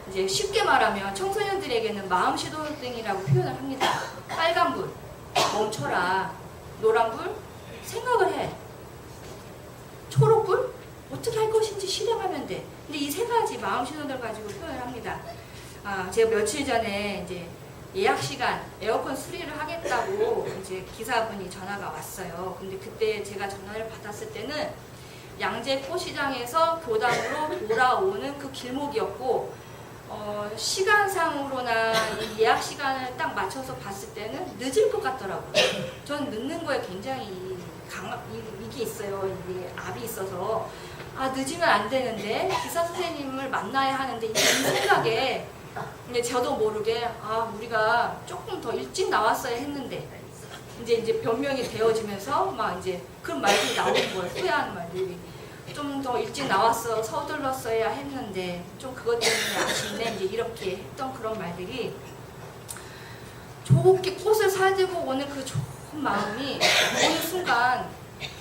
이제 쉽게 말하면 청소년들에게는 마음 시도등이라고 표현을 합니다. 빨간불, 멈춰라. 노란불, 생각을 해. 초록불, 어떻게 할 것인지 실행하면 돼. 근데 이 세 가지 마음 신호들 가지고 표현을 합니다. 제가 며칠 전에 이제 예약 시간 에어컨 수리를 하겠다고 이제 기사분이 전화가 왔어요. 근데 그때 제가 전화를 받았을 때는 양재포시장에서 교담으로 돌아오는 그 길목이었고, 시간상으로나 이 예약 시간을 딱 맞춰서 봤을 때는 늦을 것 같더라고요. 전 늦는 거에 굉장히 이게 있어요. 이게 압이 있어서 늦으면 안 되는데 기사 선생님을 만나야 하는데 이 생각에 근데 저도 모르게 우리가 조금 더 일찍 나왔어야 했는데 이제 변명이 되어지면서 막 이제 그런 말들이 나오는 거예요. 후회하는 말들이. 좀 더 일찍 나왔어, 서둘렀어야 했는데 좀 그것 때문에 아쉽네, 이제 이렇게 했던 그런 말들이, 좋게 꽃을 사들고 오는 그 좋은 마음이 어느 순간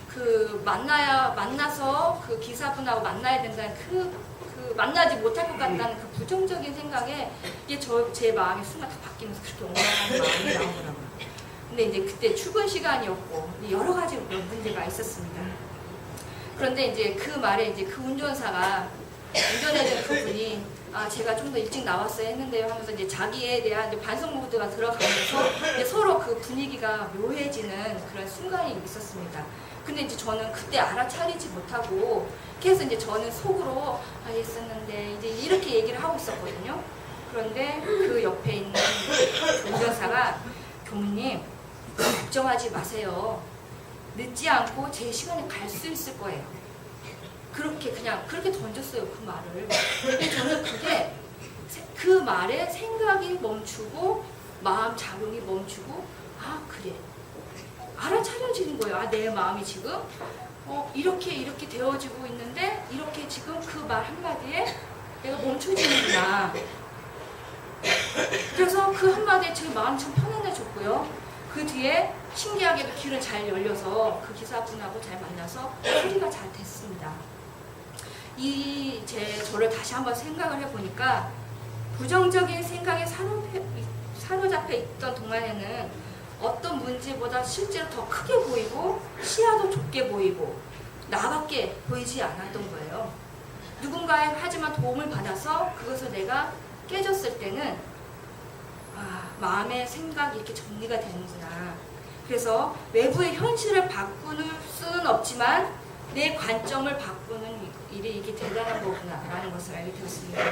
그 만나서 그 기사분하고 만나야 된다는 그 만나지 못할 것 같다는 그 부정적인 생각에 이게 제 마음이 순간 다 바뀌면서 그렇게 옹졸한 마음이 나오더라고요. 근데 이제 그때 출근 시간이었고 여러 가지 문제가 있었습니다. 그런데 이제 그 말에 이제 그 운전사가 운전해준 그분이 제가 좀 더 일찍 나왔어야 했는데요 하면서 이제 자기에 대한 이제 반성 모드가 들어가면서 이제 서로 그 분위기가 묘해지는 그런 순간이 있었습니다. 근데 이제 저는 그때 알아차리지 못하고 계속 이제 저는 속으로 했었는데 이제 이렇게 얘기를 하고 있었거든요. 그런데 그 옆에 있는 운전사가 교무님 걱정하지 마세요. 늦지 않고 제 시간에 갈 수 있을 거예요. 그렇게 던졌어요, 그 말을. 근데 저는 그 말에 생각이 멈추고 마음 작용이 멈추고 그래. 알아차려지는 거예요. 내 마음이 지금 이렇게 되어지고 있는데 이렇게 지금 그 말 한마디에 내가 멈춰지는구나. 그래서 그 한마디에 제 마음이 참 편안해졌고요. 그 뒤에 신기하게도 길은 잘 열려서 그 기사분하고 잘 만나서 처리가 잘 됐습니다. 저를 다시 한번 생각을 해보니까 부정적인 생각에 사로잡혀 있던 동안에는 어떤 문제보다 실제로 더 크게 보이고 시야도 좁게 보이고 나밖에 보이지 않았던 거예요. 누군가의 하지만 도움을 받아서 그것을 내가 깨졌을 때는 마음의 생각이 이렇게 정리가 되는구나. 그래서 외부의 현실을 바꾸는 수는 없지만 내 관점을 바꾸는 일이 이게 대단한 거구나 라는 것을 알게 되었습니다.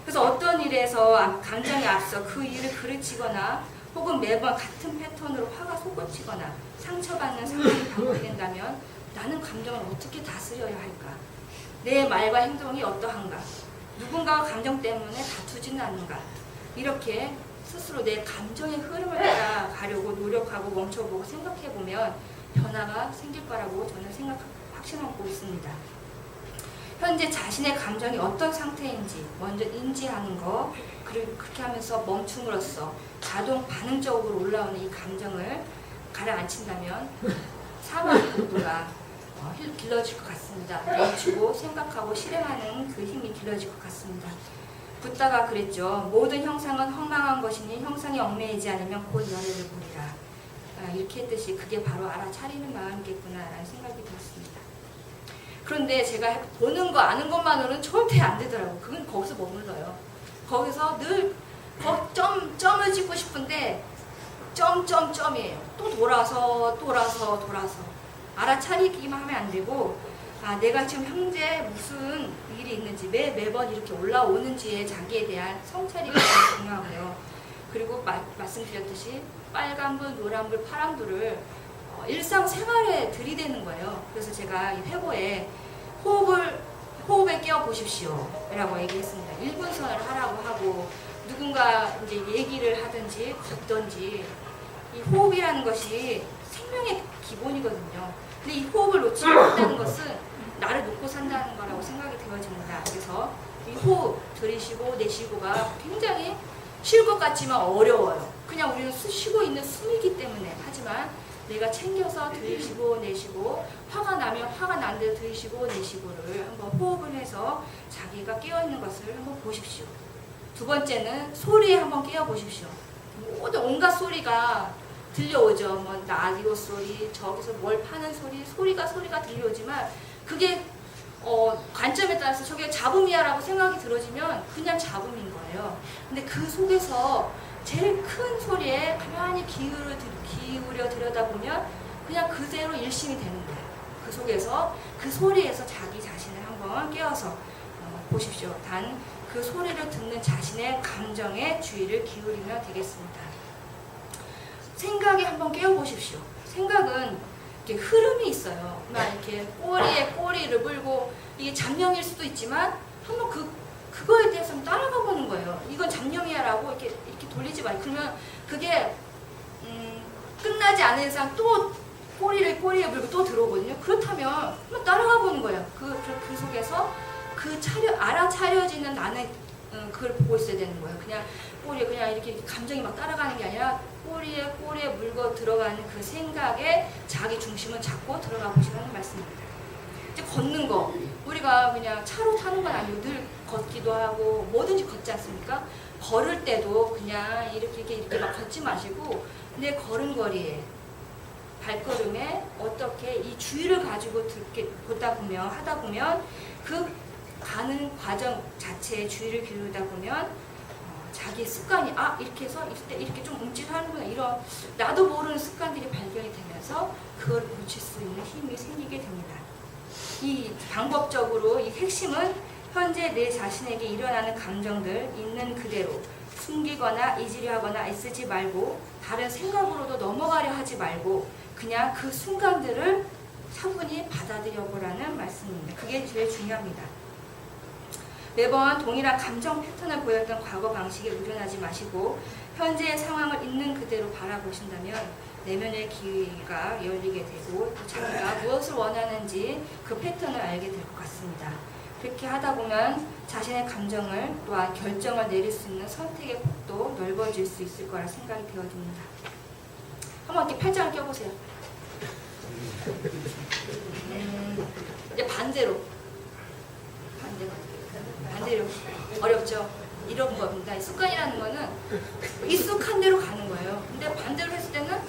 그래서 어떤 일에서 감정이 앞서 그 일을 그르치거나 혹은 매번 같은 패턴으로 화가 솟구치거나 상처받는 상황이 반복된다면 나는 감정을 어떻게 다스려야 할까? 내 말과 행동이 어떠한가? 누군가와 감정 때문에 다투지는 않는가? 이렇게 스스로 내 감정의 흐름을 따라가려고 노력하고 멈춰보고 생각해보면 변화가 생길 거라고 저는 확신하고 있습니다. 현재 자신의 감정이 어떤 상태인지 먼저 인지하는 거, 그리고 그렇게 하면서 멈춤으로써 자동 반응적으로 올라오는 이 감정을 가라앉힌다면 사망 속도가 길러질 것 같습니다. 멈추고 생각하고 실행하는 그 힘이 길러질 것 같습니다. 붓다가 그랬죠. 모든 형상은 허망한 것이니 형상이 얽매이지 않으면 곧 열애를 보리라. 이렇게 했듯이 그게 바로 알아차리는 마음이겠구나라는 생각이 들었습니다. 그런데 제가 보는 거 아는 것만으로는 절대 안 되더라고요. 그건 거기서 머물러요. 거기서 늘 점을 찍고 싶은데 점이에요. 또 돌아서 알아차리기만 하면 안 되고 내가 지금 현재 무슨 일이 있는지 매번 이렇게 올라오는지에 자기에 대한 성찰이 굉장히 중요하고요. 그리고 말씀드렸듯이 빨간불, 노란불, 파란불을 일상생활에 들이대는 거예요. 그래서 제가 이 회고에 호흡에 끼워 보십시오 라고 얘기했습니다. 1분선을 하라고 하고 누군가 이제 얘기를 하든지 걷든지 이 호흡이라는 것이 생명의 기본이거든요. 근데 이 호흡을 놓치지 못한다는 것은 나를 놓고 산다는 거라고 생각이 되어집니다. 그래서 이 호흡 들이쉬고 내쉬고가 굉장히 쉴 것 같지만 어려워요. 그냥 우리는 쉬고 있는 숨이기 때문에. 하지만 내가 챙겨서 들이쉬고 내쉬고 화가 나면 화가 난 대로 들이쉬고 내쉬고를 한번 호흡을 해서 자기가 깨어있는 것을 한번 보십시오. 두 번째는 소리에 한번 깨어보십시오. 모든 온갖 소리가 들려오죠. 뭐 라디오 소리, 저기서 뭘 파는 소리, 소리가 들려오지만 그게 관점에 따라서 저게 잡음이야라고 생각이 들어지면 그냥 잡음인 거예요. 근데 그 속에서 제일 큰 소리에 가만히 기울여 들여다보면 그냥 그대로 일심이 되는 거예요. 그 속에서 그 소리에서 자기 자신을 한번 깨워서 보십시오. 단 그 소리를 듣는 자신의 감정에 주의를 기울이면 되겠습니다. 생각에 한번 깨워보십시오. 생각은 이렇게 흐름이 있어요. 막 이렇게 꼬리에 꼬리를 물고 이게 잡념일 수도 있지만 한번 그거에 대해서 따라가 보는 거예요. 이건 잡념이야라고 이렇게 돌리지 말고 그러면 그게 끝나지 않은 이상 또 꼬리에 물고 또 들어오거든요. 그렇다면 한번 따라가 보는 거예요. 그 속에서 알아차려지는 나는 그걸 보고 있어야 되는 거예요. 그냥 꼬리에 그냥 이렇게 감정이 막 따라가는 게 아니라 꼬리에 물고 들어가는 그 생각에 자기 중심을 잡고 들어가 보시라는 말씀입니다. 이제 걷는 거 우리가 그냥 차로 타는 건 아니고 늘 걷기도 하고 뭐든지 걷지 않습니까? 걸을 때도 그냥 이렇게 막 걷지 마시고 내 걸음걸이에 발걸음에 어떻게 이 주의를 가지고 하다 보면 그 가는 과정 자체에 주의를 기울이다 보면 자기의 습관이 이렇게 해서 이렇게 좀 움찔하는구나 이런 나도 모르는 습관들이 발견이 되면서 그걸 고칠 수 있는 힘이 생기게 됩니다. 이 방법적으로 이 핵심은 현재 내 자신에게 일어나는 감정들 있는 그대로 숨기거나 잊으려 하거나 애쓰지 말고 다른 생각으로도 넘어가려 하지 말고 그냥 그 순간들을 차분히 받아들여 보라는 말씀입니다. 그게 제일 중요합니다. 매번 동일한 감정 패턴을 보였던 과거 방식에 의존하지 마시고 현재의 상황을 있는 그대로 바라보신다면 내면의 기회가 열리게 되고 또 자기가 무엇을 원하는지 그 패턴을 알게 될 것 같습니다. 그렇게 하다 보면 자신의 감정을 또한 결정을 내릴 수 있는 선택의 폭도 넓어질 수 있을 거라 생각이 되어집니다. 한번 이렇게 팔짱을 껴보세요. 이제 반대로 어렵죠. 이런 겁니다. 습관이라는 거는 익숙한 대로 가는 거예요. 근데 반대로 했을 때는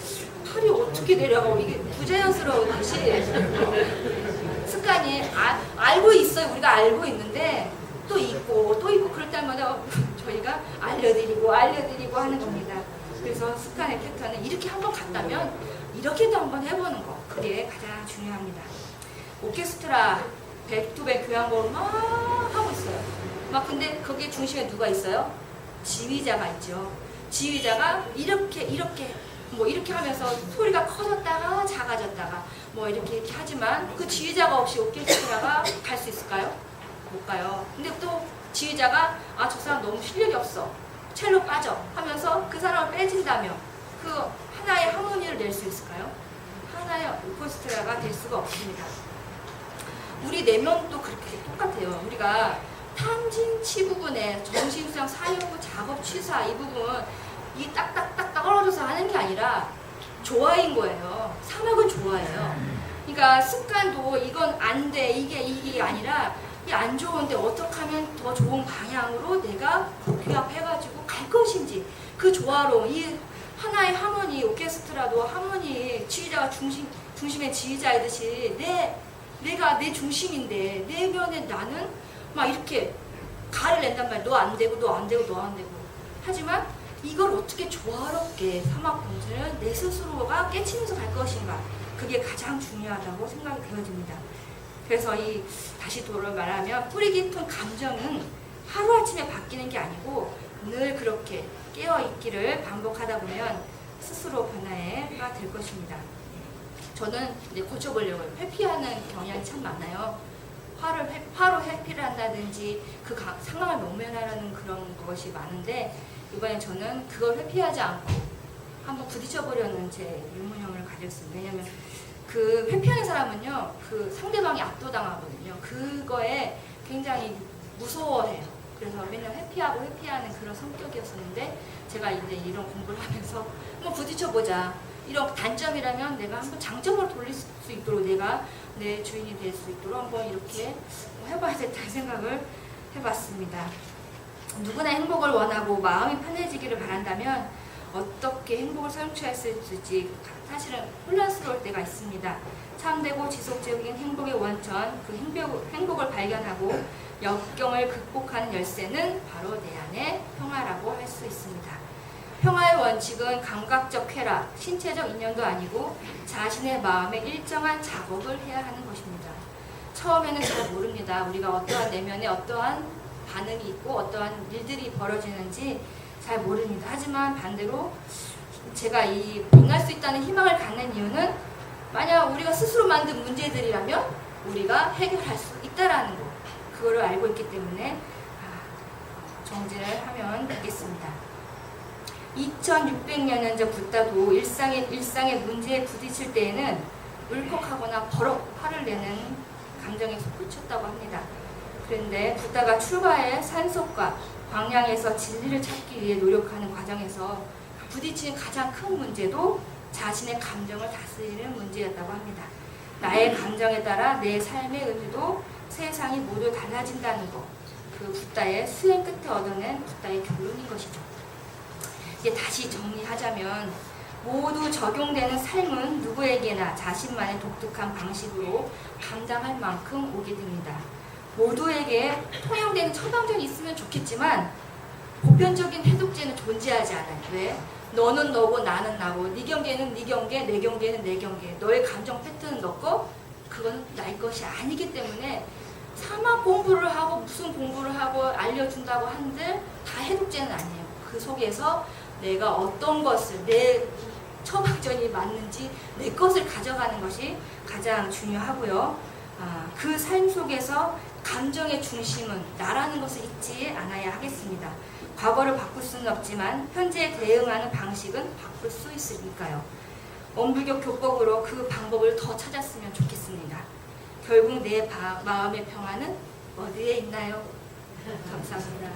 팔이 어떻게 내려가고 이게 부자연스러운듯이 습관이 알고 있어요. 우리가 알고 있는데 또 있고 그럴 때마다 저희가 알려드리고 하는 겁니다. 그래서 습관의 패턴은 이렇게 한번 갔다면 이렇게도 한번 해보는 거 그게 가장 중요합니다. 오케스트라 백투백 교향곡을 막 하고 있어요. 막 근데 거기에 중심에 누가 있어요? 지휘자가 있죠. 지휘자가 이렇게 하면서 소리가 커졌다가 작아졌다가 뭐 이렇게 하지만 그 지휘자가 없이 오케스트라가 갈 수 있을까요? 못 가요. 근데 또 지휘자가 저 사람 너무 실력이 없어. 첼로 빠져 하면서 그 사람을 빼진다면 그 하나의 하모니를 낼 수 있을까요? 하나의 오케스트라가 될 수가 없습니다. 우리 내면도 그렇게 똑같아요. 우리가 탐진치 부분에 정신수양 사용구 작업 취사 이 부분 이 딱딱딱 떨어져서 하는 게 아니라 조화인 거예요. 사막은 조화예요. 그러니까 습관도 이건 안 돼 이게 아니라 이 안 좋은데 어떻게 하면 더 좋은 방향으로 내가 복합해가지고 갈 것인지 그 조화로 이 하나의 하모니 오케스트라도 하모니 지휘자가 중심의 지휘자이듯이 내가 내 중심인데 내면에 나는 막 이렇게 가를 낸단 말이야. 너 안 되고 하지만 이걸 어떻게 조화롭게 사막공주는 내 스스로가 깨치면서 갈 것인가 그게 가장 중요하다고 생각이 되어집니다. 그래서 다시 말하면 뿌리 깊은 감정은 하루아침에 바뀌는 게 아니고 늘 그렇게 깨어있기를 반복하다 보면 스스로 변화가 될 것입니다. 저는 이제 고쳐보려고요. 회피하는 경향이 참 많아요. 화로 회피를 한다든지 그 상황을 모면하려는 그런 것이 많은데 이번에 저는 그걸 회피하지 않고 한번 부딪혀보려는 제 유문형을 가졌습니다. 왜냐하면 그 회피하는 사람은요, 그 상대방이 압도당하거든요. 그거에 굉장히 무서워해요. 그래서 맨날 회피하는 그런 성격이었었는데 제가 이제 이런 공부를 하면서 한번 부딪혀보자. 이런 단점이라면 내가 한번 장점으로 돌릴 수 있도록 내가 내 주인이 될 수 있도록 한번 이렇게 해봐야겠다는 생각을 해봤습니다. 누구나 행복을 원하고 마음이 편해지기를 바란다면 어떻게 행복을 성취할 수 있을지 사실은 혼란스러울 때가 있습니다. 참되고 지속적인 행복의 원천, 그 행복을 발견하고 역경을 극복하는 열쇠는 바로 내 안의 평화라고 할 수 있습니다. 평화의 원칙은 감각적 쾌락, 신체적 인연도 아니고 자신의 마음에 일정한 작업을 해야 하는 것입니다. 처음에는 잘 모릅니다. 우리가 어떠한 내면에 어떠한 반응이 있고 어떠한 일들이 벌어지는지 잘 모릅니다. 하지만 반대로 제가 이 변할 수 있다는 희망을 갖는 이유는 만약 우리가 스스로 만든 문제들이라면 우리가 해결할 수 있다라는 거, 그거를 알고 있기 때문에 정진을 하면 되겠습니다. 2600년 전 붓다도 일상의 문제에 부딪힐 때에는 울컥하거나 버럭 화를 내는 감정에 솟구쳤다고 합니다. 그런데 붓다가 출가의 산속과 광양에서 진리를 찾기 위해 노력하는 과정에서 부딪힌 가장 큰 문제도 자신의 감정을 다스리는 문제였다고 합니다. 나의 감정에 따라 내 삶의 의미도 세상이 모두 달라진다는 것, 그 붓다의 수행 끝에 얻어낸 붓다의 결론인 것이죠. 이제 다시 정리하자면 모두 적용되는 삶은 누구에게나 자신만의 독특한 방식으로 감당할 만큼 오게 됩니다. 모두에게 통용되는 처방전이 있으면 좋겠지만 보편적인 해독제는 존재하지 않아요. 왜? 너는 너고 나는 나고 네 경계는 네 경계, 내 경계는 내 경계, 너의 감정 패턴은 너 거, 그건 나의 것이 아니기 때문에 사막 공부를 하고 무슨 공부를 하고 알려준다고 하는데 다 해독제는 아니에요. 그 속에서 내가 어떤 것을 내 처방전이 맞는지 내 것을 가져가는 것이 가장 중요하고요. 그 삶 속에서 감정의 중심은 나라는 것을 잊지 않아야 하겠습니다. 과거를 바꿀 수는 없지만 현재에 대응하는 방식은 바꿀 수 있으니까요. 원불교 교법으로 그 방법을 더 찾았으면 좋겠습니다. 결국 내 마음의 평화는 어디에 있나요? 감사합니다.